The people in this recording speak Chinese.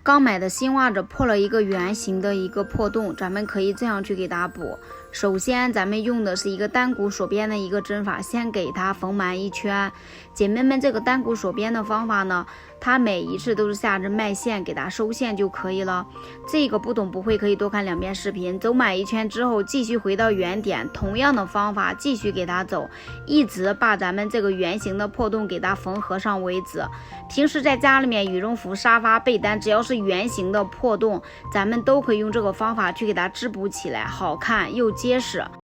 刚买的新袜子破了一个圆形的一个破洞，咱们可以这样去给它补。首先咱们用的是一个单股锁边的一个针法，先给它缝满一圈。姐妹们，这个单股锁边的方法呢，它每一次都是下至脉线给它收线就可以了。这个不懂不会可以多看2遍视频。走满一圈之后，继续回到原点，同样的方法继续给它走，一直把咱们这个圆形的破洞给它缝合上为止。平时在家里面羽绒服、沙发、被单，只要是圆形的破洞，咱们都可以用这个方法去给它织补起来，好看又结实。